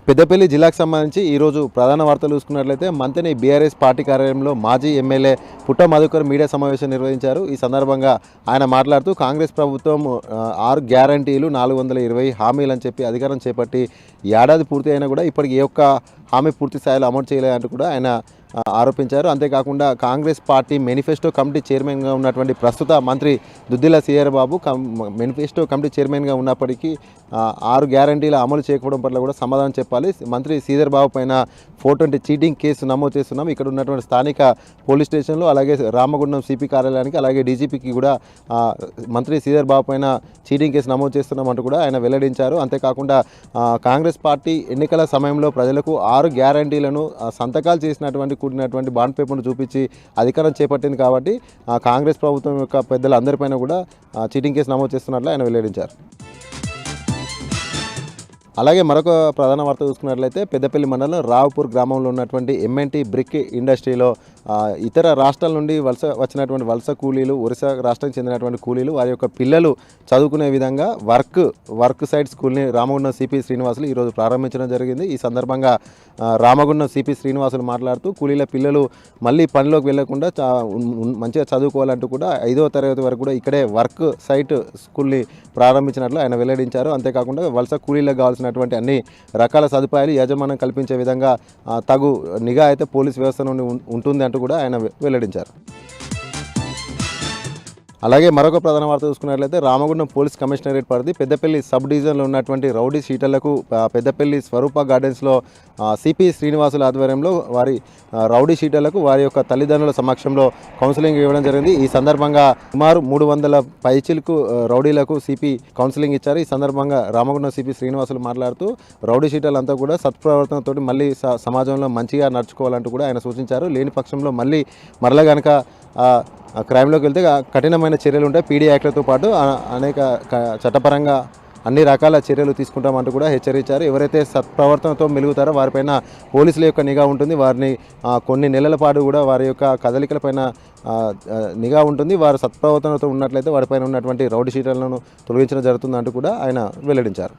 పెద్దపల్లి జిల్లాకు సంబంధించి ఈరోజు ప్రధాన వార్తలు చూసుకున్నట్లయితే మంతెని బీఆర్ఎస్ పార్టీ కార్యాలయంలో మాజీ ఎమ్మెల్యే పుట్ట మధుకర్ మీడియా సమావేశం నిర్వహించారు. ఈ సందర్భంగా ఆయన మాట్లాడుతూ కాంగ్రెస్ ప్రభుత్వం 6 గ్యారంటీలు 420 హామీలు అని చెప్పి అధికారం చేపట్టి ఏడాది పూర్తి అయినా కూడా ఇప్పటికి ఏ ఒక్క హామీ పూర్తి స్థాయిలో అమలు చేయలేదంటూ కూడా ఆయన ఆరోపించారు. అంతేకాకుండా కాంగ్రెస్ పార్టీ మేనిఫెస్టో కమిటీ చైర్మన్గా ఉన్నటువంటి ప్రస్తుత మంత్రి దుద్దిల శ్రీధర్ బాబు మేనిఫెస్టో కమిటీ చైర్మన్గా ఉన్నప్పటికీ 6 గ్యారంటీల అమలు చేయకపోవడం పట్ల కూడా సమాధానం చెప్పాలి. మంత్రి శ్రీధర్ బాబు పైన 420 చీటింగ్ కేసు నమోదు చేస్తున్నాం. ఇక్కడ ఉన్నటువంటి స్థానిక పోలీస్ స్టేషన్లో అలాగే రామగుండం సిపి కార్యాలయానికి అలాగే డీజీపీకి కూడా మంత్రి శ్రీధర్ బాబు పైన చీటింగ్ కేసు నమోదు చేస్తున్నాం అంటూ కూడా ఆయన వెల్లడించారు. అంతేకాకుండా కాంగ్రెస్ పార్టీ ఎన్నికల సమయంలో ప్రజలకు 6 గ్యారంటీలను సంతకాలు చేసినటువంటి కూడినటువంటి బాండ్ పేపర్ను చూపించి అధికారం చేపట్టింది కాబట్టి కాంగ్రెస్ ప్రభుత్వం యొక్క పెద్దలందరిపైన కూడా చీటింగ్ కేసు నమోదు చేస్తున్నట్లు ఆయన వెల్లడించారు. అలాగే మరొక ప్రధాన వార్త చూసుకున్నట్లయితే పెద్దపల్లి మండలం రావుపూర్ గ్రామంలో ఉన్నటువంటి ఎంఎన్టీ బ్రిక్ ఇండస్ట్రీలో ఇతర రాష్ట్రాల నుండి వచ్చినటువంటి వలస కూలీలు, ఒరిస్సా రాష్ట్రానికి చెందినటువంటి కూలీలు వారి యొక్క పిల్లలు చదువుకునే విధంగా వర్క్ సైట్ స్కూల్ని రామగుండం సిపి శ్రీనివాసులు ఈరోజు ప్రారంభించడం జరిగింది. ఈ సందర్భంగా రామగుండం సిపి శ్రీనివాసులు మాట్లాడుతూ కూలీల పిల్లలు మళ్ళీ పనిలోకి వెళ్లకుండా మంచిగా చదువుకోవాలంటూ కూడా 5వ తరగతి వరకు కూడా ఇక్కడే వర్క్ సైట్ స్కూల్ని ప్రారంభించినట్లు ఆయన వెల్లడించారు. అంతేకాకుండా వలస కూలీలకు కావాల్సినటువంటి అన్ని రకాల సదుపాయాలు యాజమాన్యం కల్పించే విధంగా తగు నిఘా అయితే పోలీస్ వ్యవస్థ నుండి ఉంటుంది అంటూ కూడా ఆయన వెల్లడించారు. అలాగే మరొక ప్రధాన వార్త చూసుకున్నట్లయితే రామగుండం పోలీస్ కమిషనరేట్ పరిధి పెద్దపల్లి సబ్ డివిజన్లో ఉన్నటువంటి రౌడీ షీటర్లకు పెద్దపల్లి స్వరూప గార్డెన్స్లో సిపి శ్రీనివాసుల ఆధ్వర్యంలో వారి రౌడీ షీటర్లకు వారి యొక్క తల్లిదండ్రుల సమక్షంలో కౌన్సిలింగ్ ఇవ్వడం జరిగింది. ఈ సందర్భంగా సుమారు 300 పైచిలకు రౌడీలకు సిపి కౌన్సిలింగ్ ఇచ్చారు. ఈ సందర్భంగా రామగుండం సిపి శ్రీనివాసులు మాట్లాడుతూ రౌడీ షీటర్లంతా కూడా సత్ప్రవర్తనతో మళ్ళీ సమాజంలో మంచిగా నడుచుకోవాలంటూ కూడా ఆయన సూచించారు. లేని పక్షంలో మరలా కనుక క్రైమ్లోకి వెళ్తే కఠినమైన చర్యలు ఉంటాయి. పీడీ యాక్ట్లతో పాటు అనేక చట్టపరంగా అన్ని రకాల చర్యలు తీసుకుంటామంటూ కూడా హెచ్చరించారు. ఎవరైతే సత్ప్రవర్తనతో మెలుగుతారో వారిపైన పోలీసుల యొక్క నిఘా ఉంటుంది. వారిని కొన్ని నెలల పాటు కూడా వారి యొక్క కదలికలపైన నిఘా ఉంటుంది. వారు సత్ప్రవర్తనతో ఉన్నట్లయితే వారిపైన ఉన్నటువంటి రౌడీ షీటర్లను తొలగించడం జరుగుతుందంటూ కూడా ఆయన వెల్లడించారు.